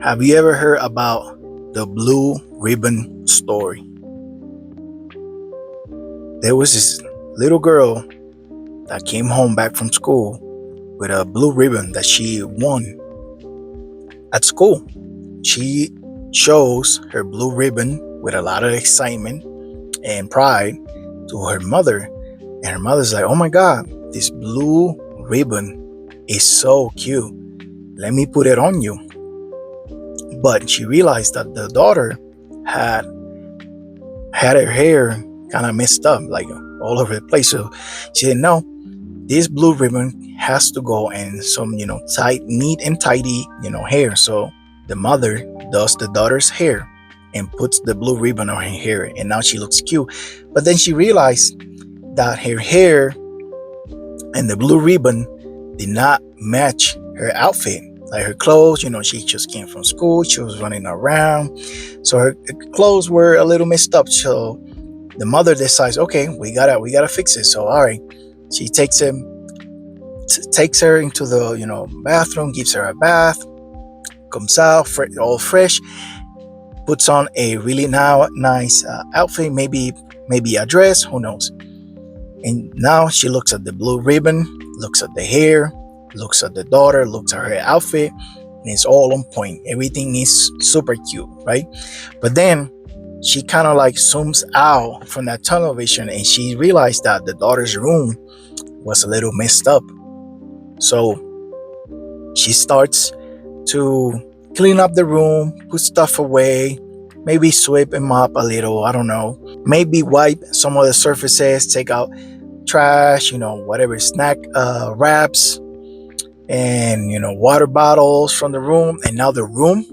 Have you ever heard about the blue ribbon story? There was this little girl that came home back from school with a blue ribbon that she won at school. She shows her blue ribbon with a lot of excitement and pride to her mother. And her mother's like, "Oh my God, this blue ribbon is so cute. Let me put it on you." But she realized that the daughter had her hair kind of messed up, like all over the place. So she said, "No, this blue ribbon has to go in some, tight, neat and tidy, hair." So the mother does the daughter's hair and puts the blue ribbon on her hair, and now she looks cute. But then she realized that her hair and the blue ribbon did not match her outfit. Like her clothes, she just came from school, she was running around, so her clothes were a little messed up. So the mother decides, okay, we gotta fix it. So all right, she takes her into the bathroom, gives her a bath, comes out all fresh, puts on a really nice outfit, maybe a dress, who knows. And now she looks at the blue ribbon, looks at the hair, looks at the daughter, looks at her outfit, and it's all on point. Everything is super cute, right? But then she kind of like zooms out from that tunnel vision, and she realized that the daughter's room was a little messed up. So she starts to clean up the room, put stuff away, maybe sweep and mop a little, I don't know, maybe wipe some of the surfaces, take out trash, whatever, snack wraps, and water bottles from the room. And now the room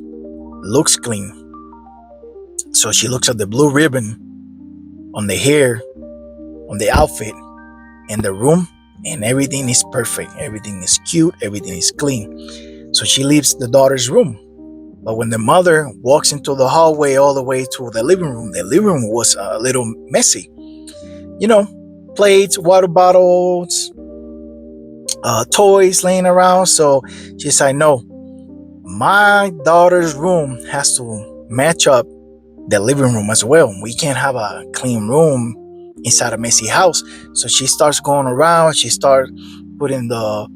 looks clean. So she looks at the blue ribbon on the hair, on the outfit, and the room, and everything is perfect, everything is cute, everything is clean. So she leaves the daughter's room. But when the mother walks into the hallway all the way to the living room was a little messy. Plates, water bottles, toys laying around. So she's like, no, my daughter's room has to match up the living room as well. We can't have a clean room inside a messy house. So she starts going around. She starts putting the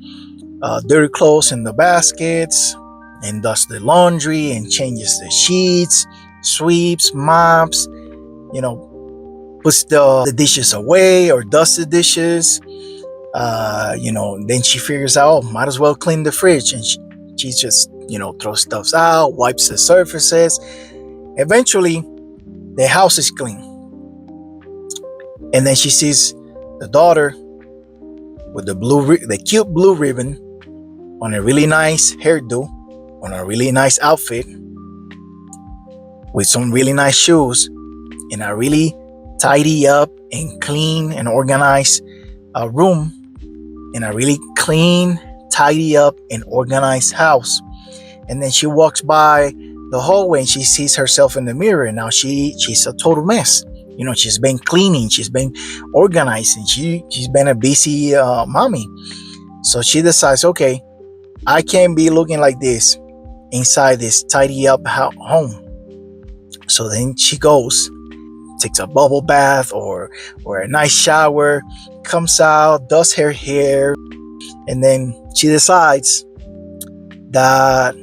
dirty clothes in the baskets and does the laundry and changes the sheets, sweeps, mops, puts the dishes away or does the dishes. Then she figures out, might as well clean the fridge, and she just throws stuff out, wipes the surfaces. Eventually the house is clean, and then she sees the daughter with the cute blue ribbon on a really nice hairdo, on a really nice outfit, with some really nice shoes, in a really tidy up and clean and organized room, in a really clean, tidy up and organized house. And then she walks by the hallway and she sees herself in the mirror, and now she's a total mess. She's been cleaning, she's been organizing, she's been a busy mommy. So she decides, okay, I can't be looking like this inside this tidy up home. So then she goes, takes a bubble bath or a nice shower, comes out, does her hair, and then she decides that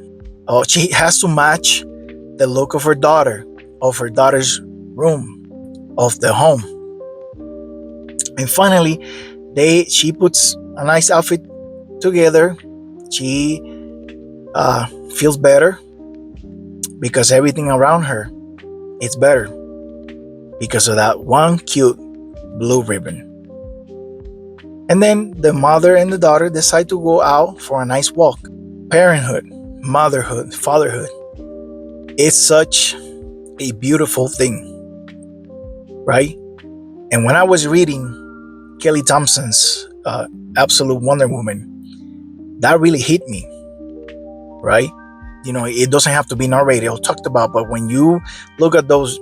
she has to match the look of her daughter's room, of the home. And finally, she puts a nice outfit together. She feels better because everything around her is better because of that one cute blue ribbon. And then the mother and the daughter decide to go out for a nice walk. Parenthood, motherhood, fatherhood, it's such a beautiful thing, right? And when I was reading Kelly Thompson's Absolute Wonder Woman, that really hit me, right? It doesn't have to be narrated or talked about, but when you look at those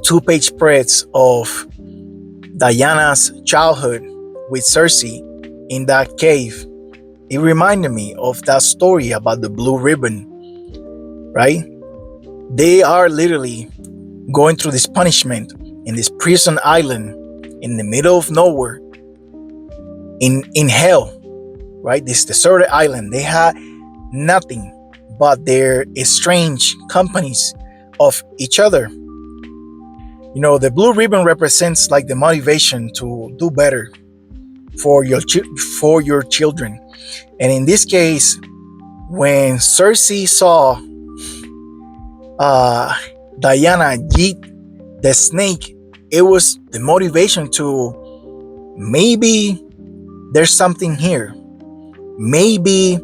2-page spreads of Diana's childhood with Circe in that cave, it reminded me of that story about the blue ribbon right? They are literally going through this punishment in this prison island in the middle of nowhere, in hell, right? This deserted island. They had nothing but their estranged companies of each other. The blue ribbon represents like the motivation to do better for your children. And in this case, when Circe saw Diana eat the snake, it was the motivation to, maybe there's something here. Maybe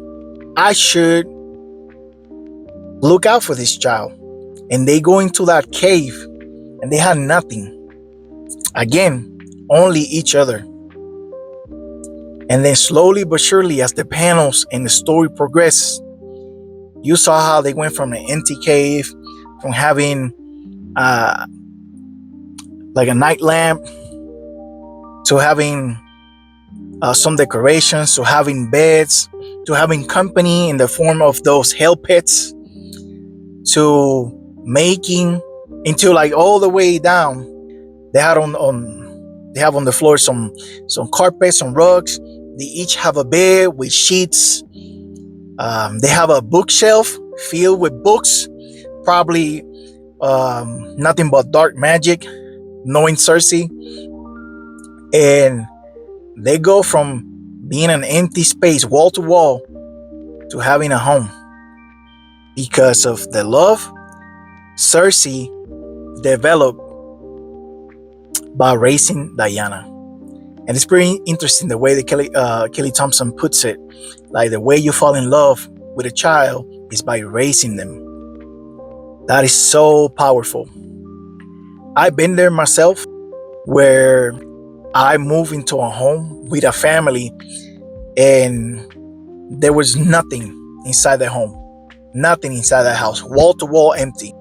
I should look out for this child. And they go into that cave and they had nothing. Again, only each other. And then slowly but surely, as the panels and the story progressed, you saw how they went from an empty cave, from having like a night lamp, to having some decorations, to having beds, to having company in the form of those hell pits, to making, until like all the way down, they had they have on the floor some carpets, some rugs. They each have a bed with sheets. They have a bookshelf filled with books, probably nothing but dark magic, knowing Circe. And they go from being an empty space, wall to wall, to having a home because of the love Circe developed by raising Diana. And it's pretty interesting the way that Kelly Thompson puts it. Like, the way you fall in love with a child is by raising them. That is so powerful. I've been there myself, where I moved into a home with a family and there was nothing inside the home. Nothing inside that house. Wall to wall empty.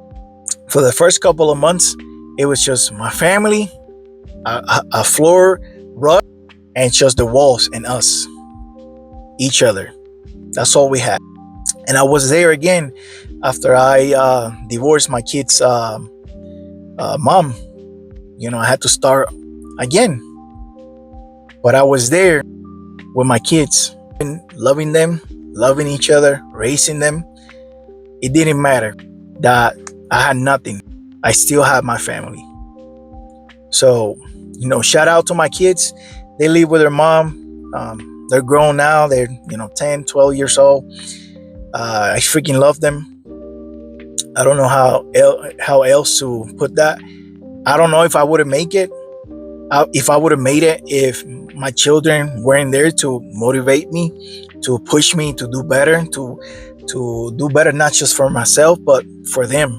For the first couple of months, it was just my family, a floor rug, and just the walls and us, each other. That's all we had. And I was there again after I divorced my kid's mom. I had to start again. But I was there with my kids, loving them, loving each other, raising them. It didn't matter that I had nothing. I still had my family. So, shout out to my kids. They live with their mom. They're grown now. They're, 10, 12 years old. I freaking love them. I don't know how else to put that. I don't know if I would have made it. If I would have made it, if my children weren't there to motivate me, to push me to do better, to do better, not just for myself, but for them,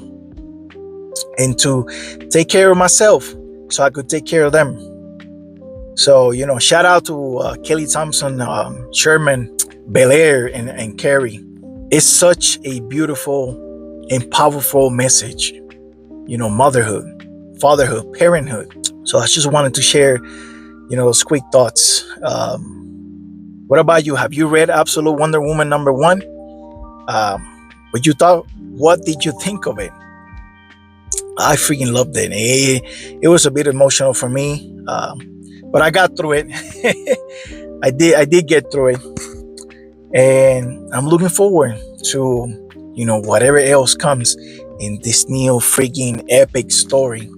and to take care of myself so I could take care of them. So, shout out to Kelly Thompson, Sherman, Bellaire, and Carey. It's such a beautiful and powerful message. Motherhood, fatherhood, parenthood. So I just wanted to share, those quick thoughts. What about you? Have you read Absolute Wonder Woman #1? What you thought? What did you think of it? I freaking loved it. It was a bit emotional for me, but I got through it. I did get through it, and I'm looking forward to whatever else comes in this new freaking epic story.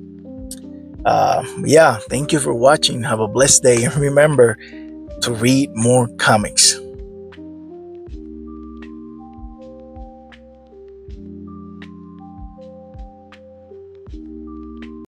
Yeah, thank you for watching. Have a blessed day, and remember to read more comics.